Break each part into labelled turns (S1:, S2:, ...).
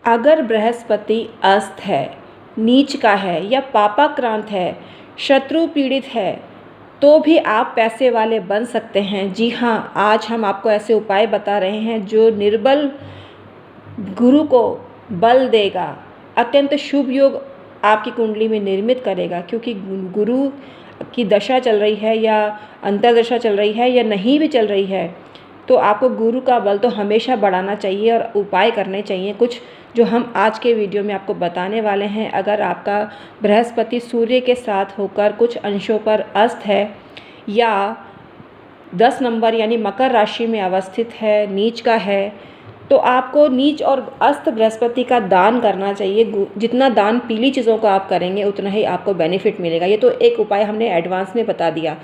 S1: अगर बृहस्पति अस्त है, नीच का है या पापाक्रांत है, शत्रु पीड़ित है, तो भी आप पैसे वाले बन सकते हैं। जी हाँ, आज हम आपको ऐसे उपाय बता रहे हैं जो निर्बल गुरु को बल देगा, अत्यंत शुभ योग आपकी कुंडली में निर्मित करेगा। क्योंकि गुरु की दशा चल रही है या अंतर्दशा चल रही है या नहीं भी चल रही है, तो आपको गुरु का बल तो हमेशा बढ़ाना चाहिए और उपाय करने चाहिए कुछ जो हम आज के वीडियो में आपको बताने वाले हैं। अगर आपका बृहस्पति सूर्य के साथ होकर कुछ अंशों पर अस्त है या 10 नंबर यानी मकर राशि में अवस्थित है, नीच का है, तो आपको नीच और अस्त बृहस्पति का दान करना चाहिए। जितना दान पीली चीज़ों का आप करेंगे उतना ही आपको बेनिफिट मिलेगा। ये तो एक उपाय हमने एडवांस में बता दिया,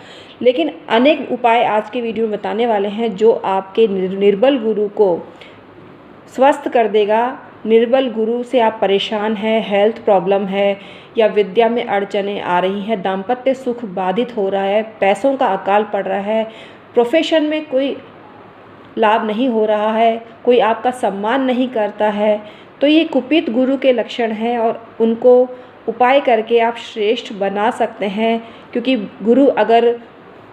S1: लेकिन अनेक उपाय आज के वीडियो में बताने वाले हैं जो आपके निर्बल गुरु को स्वस्थ कर देगा। निर्बल गुरु से आप परेशान हैं, हेल्थ प्रॉब्लम है या विद्या में अड़चनें आ रही हैं, दाम्पत्य सुख बाधित हो रहा है, पैसों का अकाल पड़ रहा है, प्रोफेशन में कोई लाभ नहीं हो रहा है, कोई आपका सम्मान नहीं करता है, तो ये कुपित गुरु के लक्षण हैं और उनको उपाय करके आप श्रेष्ठ बना सकते हैं। क्योंकि गुरु अगर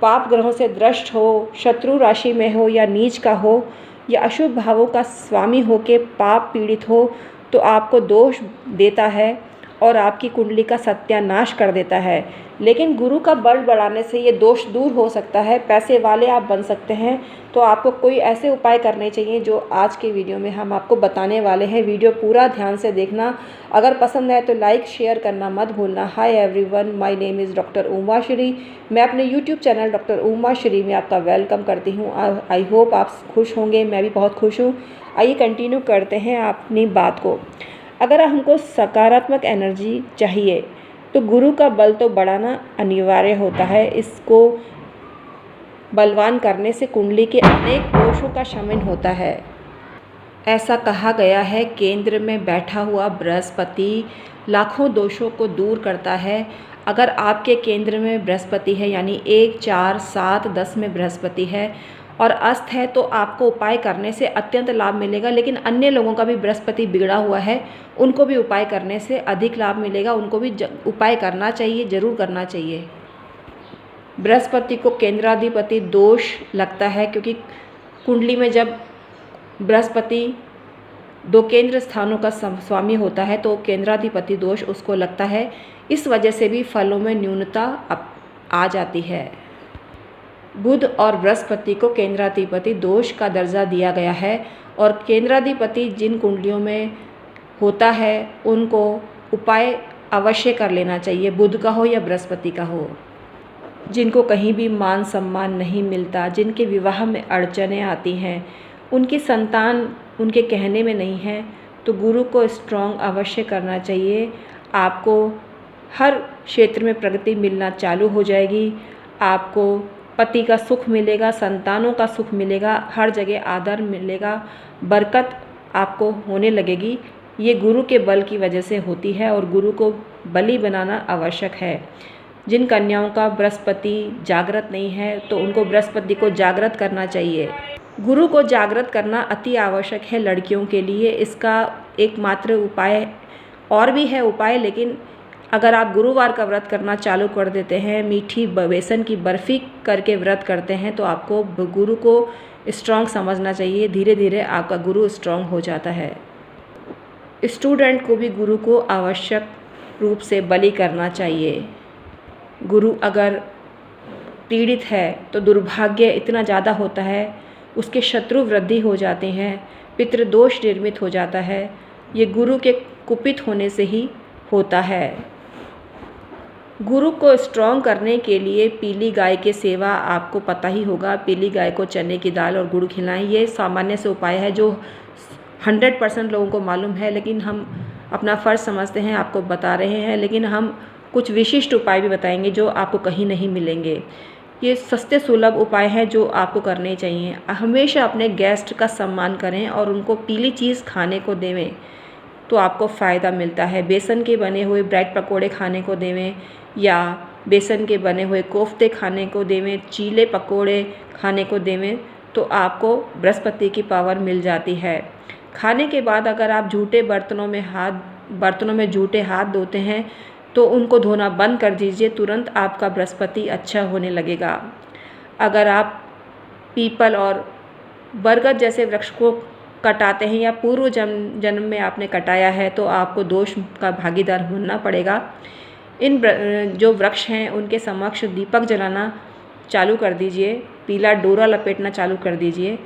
S1: पाप ग्रहों से दृष्ट हो, शत्रु राशि में हो या नीच का हो या अशुभ भावों का स्वामी हो के पाप पीड़ित हो, तो आपको दोष देता है और आपकी कुंडली का सत्यानाश कर देता है। लेकिन गुरु का बल बढ़ाने से ये दोष दूर हो सकता है, पैसे वाले आप बन सकते हैं। तो आपको कोई ऐसे उपाय करने चाहिए जो आज के वीडियो में हम आपको बताने वाले हैं। वीडियो पूरा ध्यान से देखना। अगर पसंद आए तो लाइक शेयर करना मत भूलना। Hi everyone, my name is doctor Uma Shri. मैं अपने YouTube channel doctor Uma Shri में आपका वेलकम करती हूँ। आई होप आप खुश होंगे, मैं भी बहुत खुश हूँ। आइए कंटिन्यू करते हैं अपनी बात को। अगर हमको सकारात्मक एनर्जी चाहिए तो गुरु का बल तो बढ़ाना अनिवार्य होता है। इसको बलवान करने से कुंडली के अनेक दोषों का शमन होता है। ऐसा कहा गया है, केंद्र में बैठा हुआ बृहस्पति लाखों दोषों को दूर करता है। अगर आपके केंद्र में बृहस्पति है यानी 1, 4, 7, 10 में बृहस्पति है और अस्त है, तो आपको उपाय करने से अत्यंत लाभ मिलेगा। लेकिन अन्य लोगों का भी बृहस्पति बिगड़ा हुआ है, उनको भी उपाय करने से अधिक लाभ मिलेगा। उनको भी उपाय करना चाहिए, जरूर करना चाहिए। बृहस्पति को केंद्राधिपति दोष लगता है, क्योंकि कुंडली में जब बृहस्पति 2 केंद्र स्थानों का स्वामी होता है तो केंद्राधिपति दोष उसको लगता है। इस वजह से भी फलों में न्यूनता आ जाती है। बुध और बृहस्पति को केंद्राधिपति दोष का दर्जा दिया गया है और केंद्राधिपति जिन कुंडलियों में होता है उनको उपाय अवश्य कर लेना चाहिए, बुध का हो या बृहस्पति का हो। जिनको कहीं भी मान सम्मान नहीं मिलता, जिनके विवाह में अड़चनें आती हैं, उनकी संतान उनके कहने में नहीं है, तो गुरु को स्ट्रॉन्ग अवश्य करना चाहिए। आपको हर क्षेत्र में प्रगति मिलना चालू हो जाएगी। आपको पति का सुख मिलेगा, संतानों का सुख मिलेगा, हर जगह आदर मिलेगा, बरकत आपको होने लगेगी। ये गुरु के बल की वजह से होती है और गुरु को बलि बनाना आवश्यक है। जिन कन्याओं का बृहस्पति जागृत नहीं है तो उनको बृहस्पति को जागृत करना चाहिए। गुरु को जागृत करना अति आवश्यक है लड़कियों के लिए। इसका एकमात्र उपाय और भी है उपाय, लेकिन अगर आप गुरुवार का व्रत करना चालू कर देते हैं, मीठी बेसन की बर्फ़ी करके व्रत करते हैं, तो आपको गुरु को स्ट्रॉन्ग समझना चाहिए। धीरे धीरे आपका गुरु स्ट्रॉन्ग हो जाता है। स्टूडेंट को भी गुरु को आवश्यक रूप से बलि करना चाहिए। गुरु अगर पीड़ित है तो दुर्भाग्य इतना ज़्यादा होता है, उसके शत्रु वृद्धि हो जाते हैं, पितृदोष निर्मित हो जाता है। ये गुरु के कुपित होने से ही होता है। गुरु को स्ट्रॉन्ग करने के लिए पीली गाय की सेवा, आपको पता ही होगा, पीली गाय को चने की दाल और गुड़ खिलाएं। ये सामान्य से उपाय है जो 100% लोगों को मालूम है, लेकिन हम अपना फ़र्ज़ समझते हैं, आपको बता रहे हैं। लेकिन हम कुछ विशिष्ट उपाय भी बताएंगे जो आपको कहीं नहीं मिलेंगे। ये सस्ते सुलभ उपाय हैं जो आपको करने चाहिए। हमेशा अपने गेस्ट का सम्मान करें और उनको पीली चीज़ खाने को देवें तो आपको फ़ायदा मिलता है। बेसन के बने हुए ब्रेड पकोड़े खाने को देवें या बेसन के बने हुए कोफ्ते खाने को देवें, चीले पकोड़े खाने को देवें, तो आपको बृहस्पति की पावर मिल जाती है। खाने के बाद अगर आप बर्तनों में जूठे हाथ धोते हैं तो उनको धोना बंद कर दीजिए, तुरंत आपका बृहस्पति अच्छा होने लगेगा। अगर आप पीपल और बरगद जैसे वृक्ष को कटाते हैं या पूर्व जन्म में आपने कटाया है तो आपको दोष का भागीदार होना पड़ेगा। इन जो वृक्ष हैं उनके समक्ष दीपक जलाना चालू कर दीजिए, पीला डोरा लपेटना चालू कर दीजिए,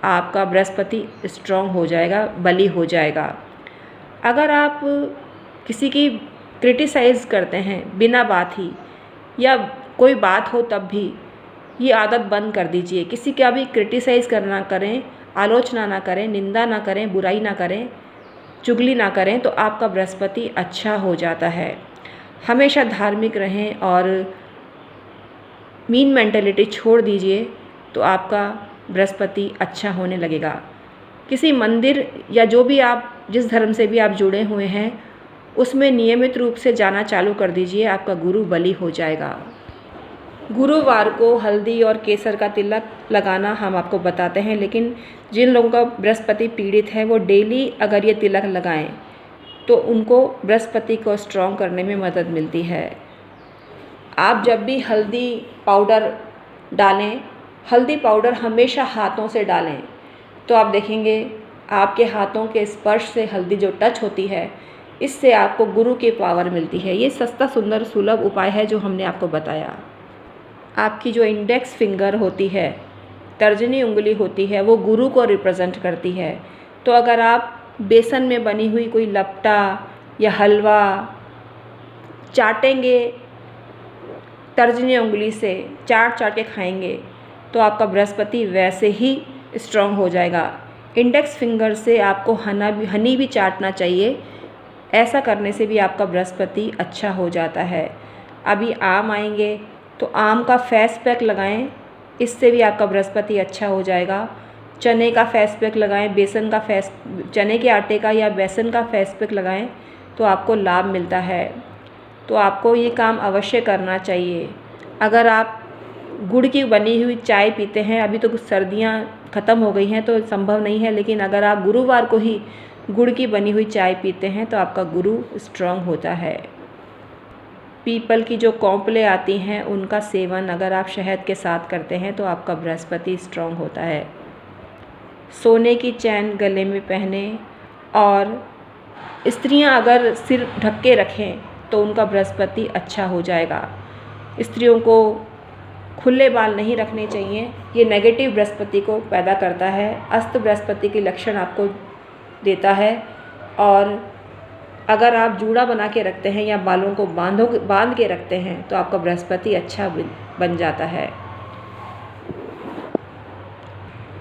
S1: आपका बृहस्पति स्ट्रॉन्ग हो जाएगा, बली हो जाएगा। अगर आप किसी की क्रिटिसाइज़ करते हैं बिना बात ही या कोई बात हो तब भी, ये आदत बंद कर दीजिए। किसी का भी क्रिटिसाइज़ करना करें, आलोचना ना करें, निंदा ना करें, बुराई ना करें, चुगली ना करें तो आपका बृहस्पति अच्छा हो जाता है। हमेशा धार्मिक रहें और मीन मेंटालिटी छोड़ दीजिए तो आपका बृहस्पति अच्छा होने लगेगा। किसी मंदिर या जो भी आप जिस धर्म से भी आप जुड़े हुए हैं उसमें नियमित रूप से जाना चालू कर दीजिए, आपका गुरु बली हो जाएगा। गुरुवार को हल्दी और केसर का तिलक लगाना हम आपको बताते हैं, लेकिन जिन लोगों का बृहस्पति पीड़ित है वो डेली अगर ये तिलक लगाएं तो उनको बृहस्पति को स्ट्रॉन्ग करने में मदद मिलती है। आप जब भी हल्दी पाउडर डालें, हल्दी पाउडर हमेशा हाथों से डालें तो आप देखेंगे आपके हाथों के स्पर्श से हल्दी जो टच होती है इससे आपको गुरु की पावर मिलती है। ये सस्ता सुंदर सुलभ उपाय है जो हमने आपको बताया। आपकी जो इंडेक्स फिंगर होती है, तर्जनी उंगली होती है, वो गुरु को रिप्रेजेंट करती है। तो अगर आप बेसन में बनी हुई कोई लपटा या हलवा चाटेंगे, तर्जनी उंगली से चाट चाट के खाएंगे तो आपका बृहस्पति वैसे ही स्ट्रॉन्ग हो जाएगा। इंडेक्स फिंगर से आपको हनी भी चाटना चाहिए, ऐसा करने से भी आपका बृहस्पति अच्छा हो जाता है। अभी आम आएंगे तो आम का फेस पैक लगाएं, इससे भी आपका बृहस्पति अच्छा हो जाएगा। चने का फेस पैक लगाएं, चने के आटे का या बेसन का फेस पैक लगाएं तो आपको लाभ मिलता है। तो आपको ये काम अवश्य करना चाहिए। अगर आप गुड़ की बनी हुई चाय पीते हैं, अभी तो सर्दियाँ ख़त्म हो गई हैं तो संभव नहीं है, लेकिन अगर आप गुरुवार को ही गुड़ की बनी हुई चाय पीते हैं तो आपका गुरु स्ट्रॉन्ग होता है। पीपल की जो कौंपलें आती हैं उनका सेवन अगर आप शहद के साथ करते हैं तो आपका बृहस्पति स्ट्रॉन्ग होता है। सोने की चैन गले में पहने और स्त्रियां अगर सिर ढक के रखें तो उनका बृहस्पति अच्छा हो जाएगा। स्त्रियों को खुले बाल नहीं रखने चाहिए, ये नेगेटिव बृहस्पति को पैदा करता है, अस्त बृहस्पति के लक्षण आपको देता है। और अगर आप जूड़ा बना के रखते हैं या बालों को बांध के रखते हैं तो आपका बृहस्पति अच्छा बन जाता है।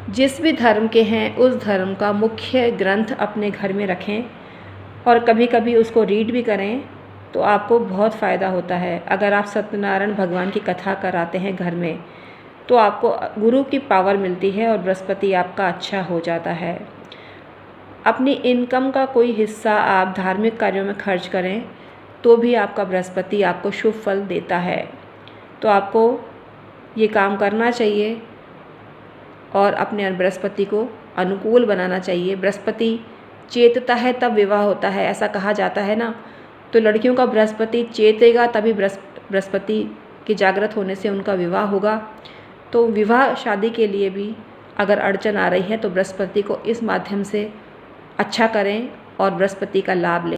S1: जिस भी धर्म के हैं उस धर्म का मुख्य ग्रंथ अपने घर में रखें और कभी कभी उसको रीड भी करें तो आपको बहुत फ़ायदा होता है। अगर आप सत्यनारायण भगवान की कथा कराते हैं घर में तो आपको गुरु की पावर मिलती है और बृहस्पति आपका अच्छा हो जाता है। अपनी इनकम का कोई हिस्सा आप धार्मिक कार्यों में खर्च करें तो भी आपका बृहस्पति आपको शुभ फल देता है। तो आपको ये काम करना चाहिए और अपने बृहस्पति को अनुकूल बनाना चाहिए। बृहस्पति चेतता है तब विवाह होता है, ऐसा कहा जाता है ना। तो लड़कियों का बृहस्पति चेतेगा तभी बृहस्पति के जागृत होने से उनका विवाह होगा। तो विवाह शादी के लिए भी अगर अड़चन आ रही है तो बृहस्पति को इस माध्यम से अच्छा करें और बृहस्पति का लाभ लें।